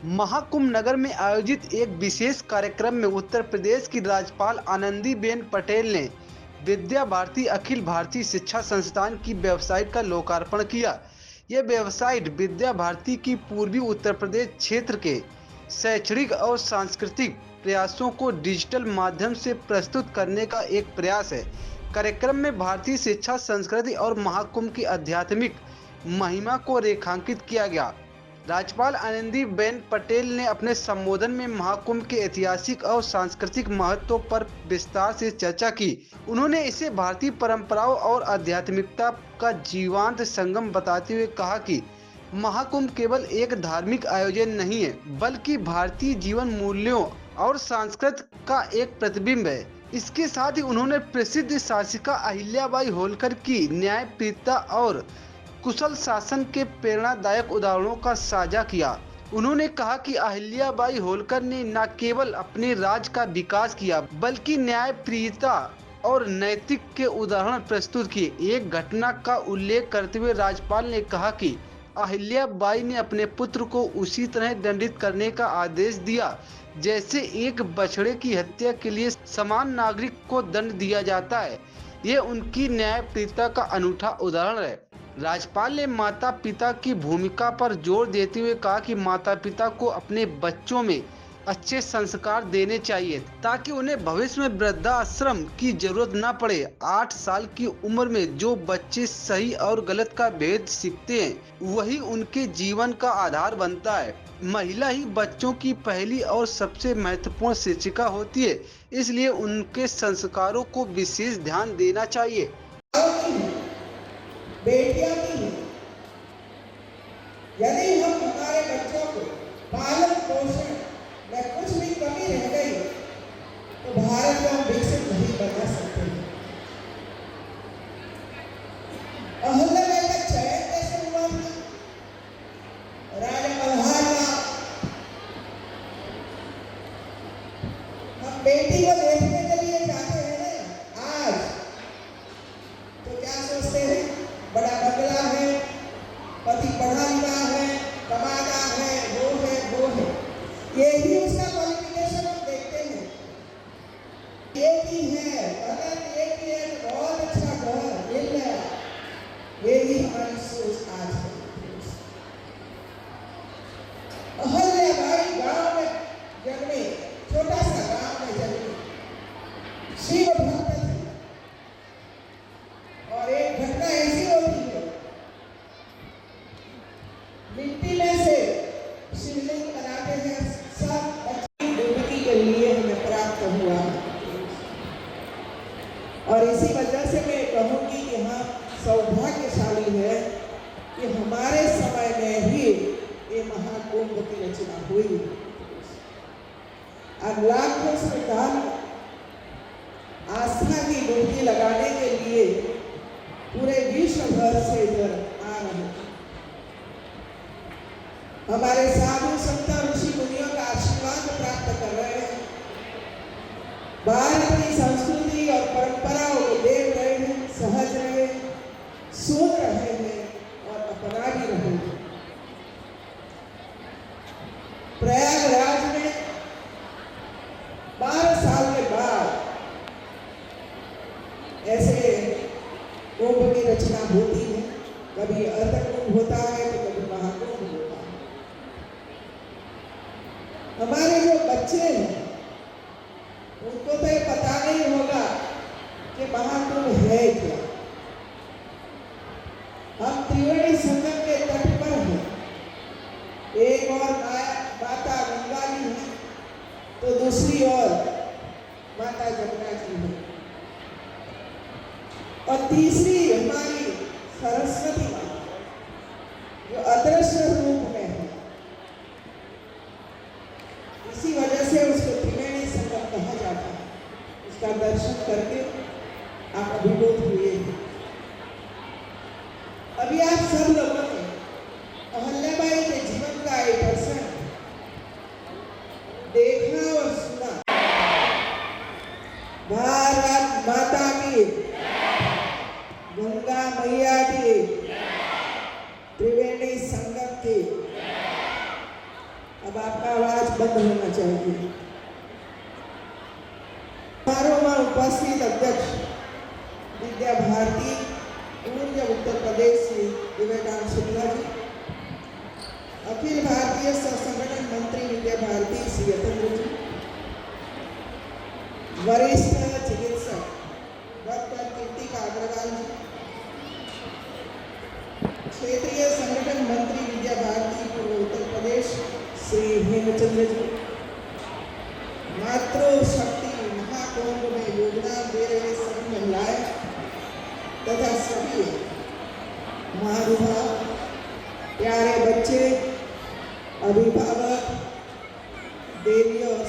महाकुंभ नगर में आयोजित एक विशेष कार्यक्रम में उत्तर प्रदेश की राज्यपाल आनंदीबेन पटेल ने विद्या भारती अखिल भारतीय शिक्षा संस्थान की वेबसाइट का लोकार्पण किया। यह वेबसाइट विद्या भारती की पूर्वी उत्तर प्रदेश क्षेत्र के शैक्षणिक और सांस्कृतिक प्रयासों को डिजिटल माध्यम से प्रस्तुत करने का एक प्रयास है। कार्यक्रम में भारतीय शिक्षा संस्कृति और महाकुंभ की आध्यात्मिक महिमा को रेखांकित किया गया। राज्यपाल आनंदीबेन पटेल ने अपने संबोधन में महाकुंभ के ऐतिहासिक और सांस्कृतिक महत्व पर विस्तार से चर्चा की। उन्होंने इसे भारतीय परंपराओं और आध्यात्मिकता का जीवंत संगम बताते हुए कहा कि महाकुंभ केवल एक धार्मिक आयोजन नहीं है, बल्कि भारतीय जीवन मूल्यों और संस्कृति का एक प्रतिबिंब है। इसके साथ ही उन्होंने प्रसिद्ध शासिका अहिल्याबाई होलकर की न्यायप्रियता और कुशल शासन के प्रेरणादायक उदाहरणों का साझा किया। उन्होंने कहा कि अहिल्याबाई होलकर ने न केवल अपने राज्य का विकास किया, बल्कि न्यायप्रियता और नैतिक के उदाहरण प्रस्तुत किए। एक घटना का उल्लेख करते हुए राज्यपाल ने कहा कि अहिल्याबाई ने अपने पुत्र को उसी तरह दंडित करने का आदेश दिया जैसे एक बछड़े की हत्या के लिए समान नागरिक को दंड दिया जाता है। ये उनकी न्यायप्रियता का अनूठा उदाहरण है। राज्यपाल ने माता पिता की भूमिका पर जोर देते हुए कहा कि माता पिता को अपने बच्चों में अच्छे संस्कार देने चाहिए ताकि उन्हें भविष्य में वृद्धाश्रम की जरूरत न पड़े। 8 साल की उम्र में जो बच्चे सही और गलत का भेद सीखते हैं, वही उनके जीवन का आधार बनता है। महिला ही बच्चों की पहली और सबसे महत्वपूर्ण शिक्षिका होती है, इसलिए उनके संस्कारों को विशेष ध्यान देना चाहिए। बेटियां भी हैं। यदि हम हमारे बच्चों को पालन पोषण में कुछ भी कमी रह गई तो भारत को हम विकसित नहीं बना सकते। अहिल्याबाई का चयन कैसे हुआ था? राजा मल्हार का। हम बेटी को देखने के लिए जाते हैं ना आज, तो क्या सोचते हैं? बड़ा बंगला है, पति पढ़ा लिखा है, कमाता है, वो है। यही उसका क्वालिफिकेशन हम देखते हैं। एक ही है, अगर एक ही है, बहुत अच्छा घर मिल गया। यही हमारी सोच आज है। अहिल्याबाई गांव में जन्मे, छोटा सा गांव में जन्मे, शिव भक्त थे। और एक घटना ऐसी होती है, मिट्टी में से शिवलिंग बनाते हैं, सब अच्छी डुबकी के लिए हमें प्राप्त हुआ। और इसी वजह से मैं कहूँगी कि हम सौभाग्यशाली है कि हमारे समय में ही ये महाकुंभ की रचना हुई। अब लाखों श्रद्धालु आस्था की डुबकी लगाने के लिए पूरे विश्व भर से इधर आ रहे हैं। हमारे साधु संत ऋषि मुनियों का आशीर्वाद प्राप्त कर रहे हैं। भारत की संस्कृति और परंपराओं को देख रहे हैं, सहज रहे, सुन रहे हैं और अपना भी रहे हैं। प्रयागराज में 12 साल के बाद ऐसे कुंभ की रचना होती है। कभी अर्धकुंभ होता है तो कभी महाकुंभ होता है। हमारे जो बच्चे हैं उनको तो ये पता नहीं होगा कि महाकुंभ है क्या। हम त्रिवेणी संगम के तट पर हैं। एक और माता गंगा जी है तो दूसरी ओर माता जमुना जी है और तीसरी हमारी सरस्वती माता जो अदृश्य रूप में है। इसी वजह से उसको त्रिवेणी संगम कहा जाता है। उसका दर्शन करके आप अभिभूत हुए। अभी आप सब लोगों ने अहिल्याबाई के जीवन का 1% देखना और सुना। भारत माता की, गंगा मैया की, त्रिवेणी संगम की। अब आपका आवाज बंद होना चाहिए। समारोह में उपस्थित अध्यक्ष विद्या भारती पूर्व उत्तर प्रदेश से विवेकानंद शुक्ला जी, अखिल भारतीय सह संगठन मंत्री विद्या भारती श्री यतेंद्र जी, वरिष्ठ चिकित्सक डॉक्टर कीर्तिका अग्रवाल जी, क्षेत्रीय संगठन मंत्री विद्या भारती पूर्व उत्तर प्रदेश श्री हेमचंद्र जी, मातृशक्ति महाकुंभ में योगदान दे रहे सभी महिलाएं तथा सभी महानुभाव, प्यारे बच्चे, अभिभावक, देवी और